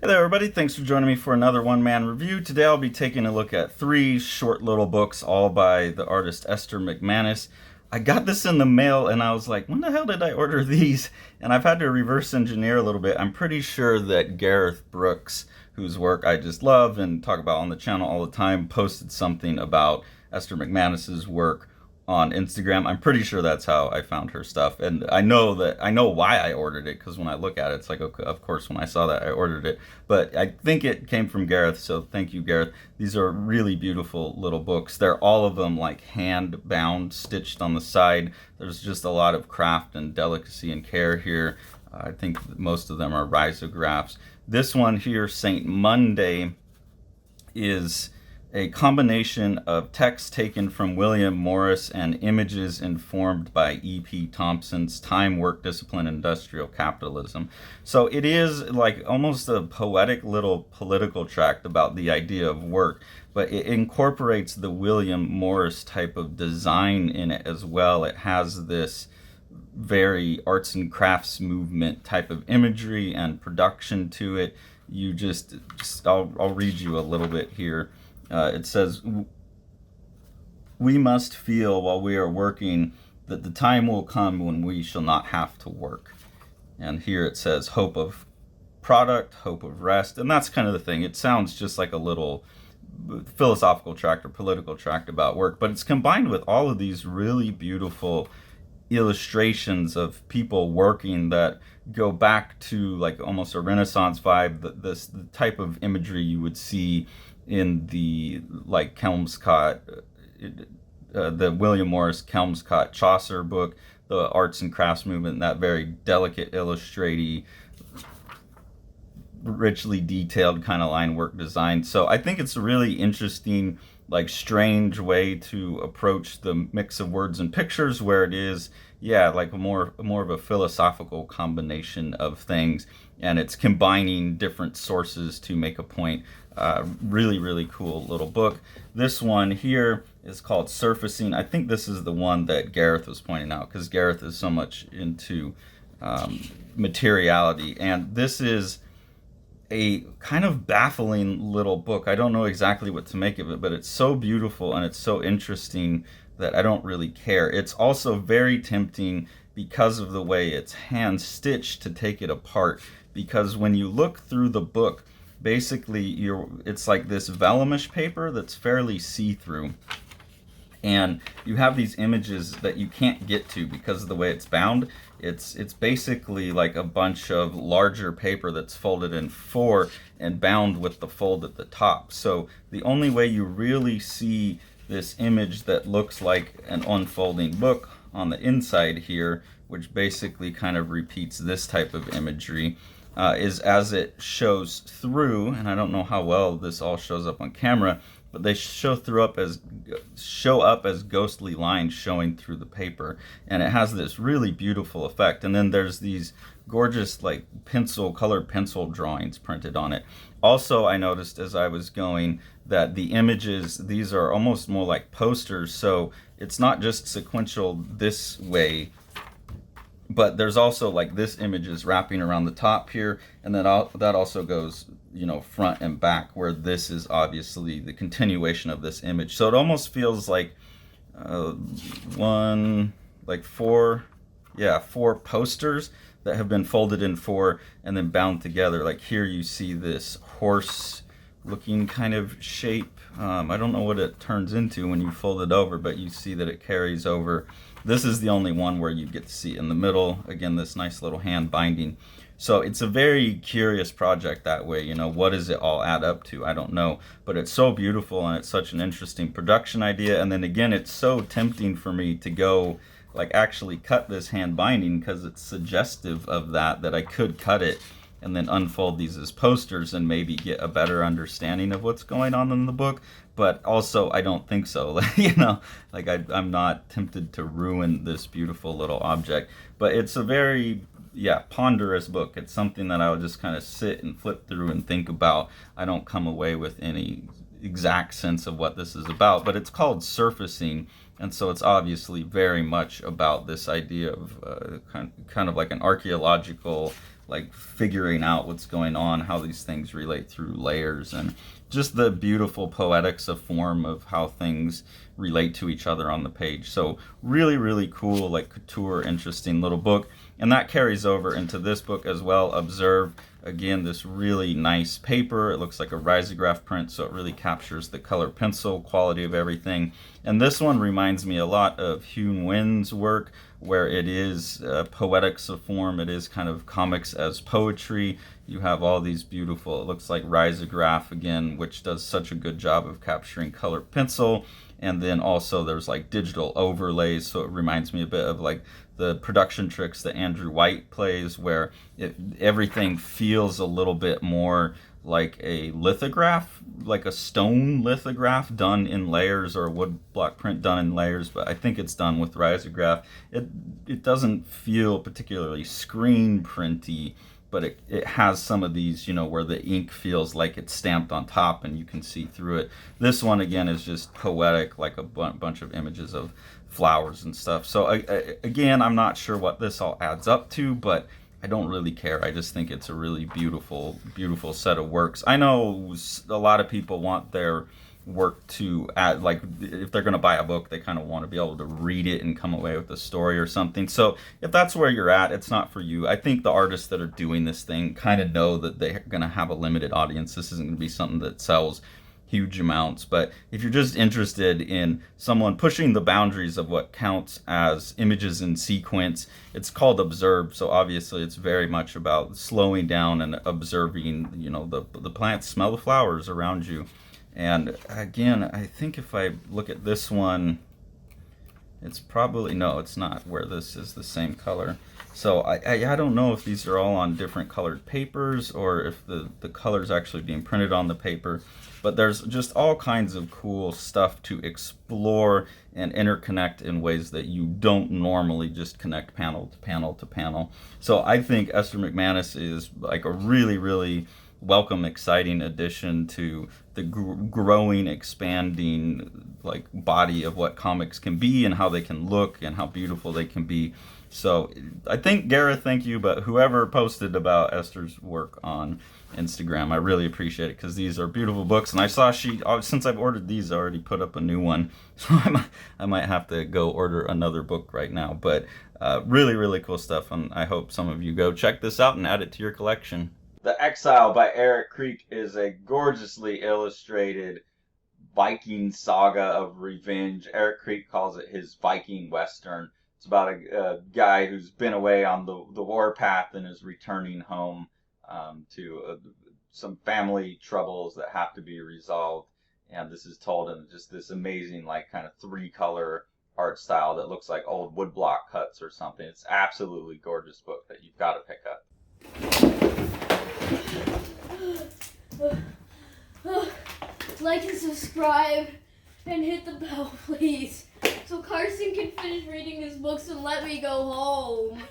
Hey there, everybody. Thanks for joining me for another one-man review. Today I'll be taking a look at three short little books, all by the artist Esther McManus. I got this in the mail and I was like, when the hell did I order these? And I've had to reverse engineer a little bit. I'm pretty sure that Gareth Brooks, whose work I just love and talk about on the channel all the time, posted something about Esther McManus's work on Instagram. I'm pretty sure that's how I found her stuff, and I know why I ordered it, because when I look at it, it's like, okay, of course, when I saw that, I ordered it. But I think it came from Gareth, so thank you, Gareth. These are really beautiful little books. They're all of them like hand bound, stitched on the side. There's just a lot of craft and delicacy and care here. I think most of them are risographs. This one here, Saint Monday, is a combination of text taken from William Morris and images informed by E.P. Thompson's Time, Work, Discipline, Industrial Capitalism. So it is like almost a poetic little political tract about the idea of work, but it incorporates the William Morris type of design in it as well. It has this very arts and crafts movement type of imagery and production to it. I'll read you a little bit here. It says, "We must feel while we are working that the time will come when we shall not have to work." And here it says, "Hope of product, hope of rest." And that's kind of the thing. It sounds just like a little philosophical tract or political tract about work, but it's combined with all of these really beautiful illustrations of people working that go back to like almost a Renaissance vibe, the type of imagery you would see in the like Kelmscott, the William Morris Kelmscott Chaucer book, the arts and crafts movement, that very delicate illustraty, richly detailed kind of line work design. So I think it's a really interesting, like strange way to approach the mix of words and pictures, where it is, yeah, like more of a philosophical combination of things, and it's combining different sources to make a point. Really cool little book. This one here is called Surfacing. I think this is the one that Gareth was pointing out, because Gareth is so much into materiality, and this is a kind of baffling little book. I don't know exactly what to make of it, but it's so beautiful and it's so interesting that I don't really care. It's also very tempting because of the way it's hand stitched to take it apart, because when you look through the book, basically it's like this velumish paper that's fairly see-through, and you have these images that you can't get to because of the way it's bound. It's basically like a bunch of larger paper that's folded in four and bound with the fold at the top. So the only way you really see this image that looks like an unfolding book on the inside here, which basically kind of repeats this type of imagery, is as it shows through. And I don't know how well this all shows up on camera, but they show up as ghostly lines showing through the paper, and it has this really beautiful effect. And then there's these gorgeous like colored pencil drawings printed on it. Also, I noticed as I was going that the images, these are almost more like posters, so it's not just sequential this way, but there's also like this image is wrapping around the top here, and then that also goes, front and back, where this is obviously the continuation of this image. So it almost feels like four posters that have been folded in four and then bound together. Like here you see this horse looking kind of shape. I don't know what it turns into when you fold it over, but you see that it carries over. This is the only one where you get to see in the middle, again, this nice little hand binding. So it's a very curious project that way. What does it all add up to? I don't know, but it's so beautiful and it's such an interesting production idea. And then again, it's so tempting for me to go like actually cut this hand binding, because it's suggestive of that I could cut it and then unfold these as posters and maybe get a better understanding of what's going on in the book. But also, I don't think so. I'm not tempted to ruin this beautiful little object. But it's a very, ponderous book. It's something that I would just kind of sit and flip through and think about. I don't come away with any exact sense of what this is about, but it's called Surfacing, and so it's obviously very much about this idea of kind of like an archaeological like figuring out what's going on, how these things relate through layers, and just the beautiful poetics of form of how things relate to each other on the page. So really, really cool, like couture, interesting little book. And that carries over into this book as well. Observe, again, this really nice paper. It looks like a risograph print, so it really captures the color pencil quality of everything. And this one reminds me a lot of Hyun Win's work, where it is poetics of form. It is kind of comics as poetry. You have all these beautiful, it looks like risograph again, which does such a good job of capturing color pencil. And then also there's like digital overlays, so it reminds me a bit of like the production tricks that Andrew White plays, where everything feels a little bit more like a lithograph, like a stone lithograph done in layers, or a wood block print done in layers, but I think it's done with risograph. It doesn't feel particularly screen printy, but it has some of these, you know, where the ink feels like it's stamped on top and you can see through it. This one, again, is just poetic, like a bunch of images of flowers and stuff. So again, I'm not sure what this all adds up to, but I don't really care. I just think it's a really beautiful, beautiful set of works. I know a lot of people want their work to add, like if they're going to buy a book, they kind of want to be able to read it and come away with a story or something. So if that's where you're at, it's not for you. I think the artists that are doing this thing kind of know that they're going to have a limited audience. This isn't going to be something that sells huge amounts. But if you're just interested in someone pushing the boundaries of what counts as images in sequence, it's called Observe. So obviously it's very much about slowing down and observing, you know, the plants, smell the flowers around you. And again, I think if I look at this one, it's probably, no, it's not, where this is the same color. So I don't know if these are all on different colored papers or if the color's actually being printed on the paper. But there's just all kinds of cool stuff to explore and interconnect in ways that you don't normally just connect panel to panel to panel. So I think Esther McManus is like a really, really welcome, exciting addition to the growing, expanding like body of what comics can be and how they can look and how beautiful they can be. So I think, Gareth, thank you, but whoever posted about Esther's work on Instagram, I really appreciate it, because these are beautiful books. And I saw since I've ordered these, I already put up a new one, so I might have to go order another book right now. But really, really cool stuff, and I hope some of you go check this out and add it to your collection. The Exile by Eric Creek is a gorgeously illustrated Viking saga of revenge. Eric Creek calls it his Viking Western. It's about a guy who's been away on the warpath and is returning home to some family troubles that have to be resolved. And this is told in just this amazing, like, kind of 3-color art style that looks like old woodblock cuts or something. It's absolutely gorgeous book that you've got to pick up. Like and subscribe and hit the bell, please, so Carson can finish reading his books and let me go home.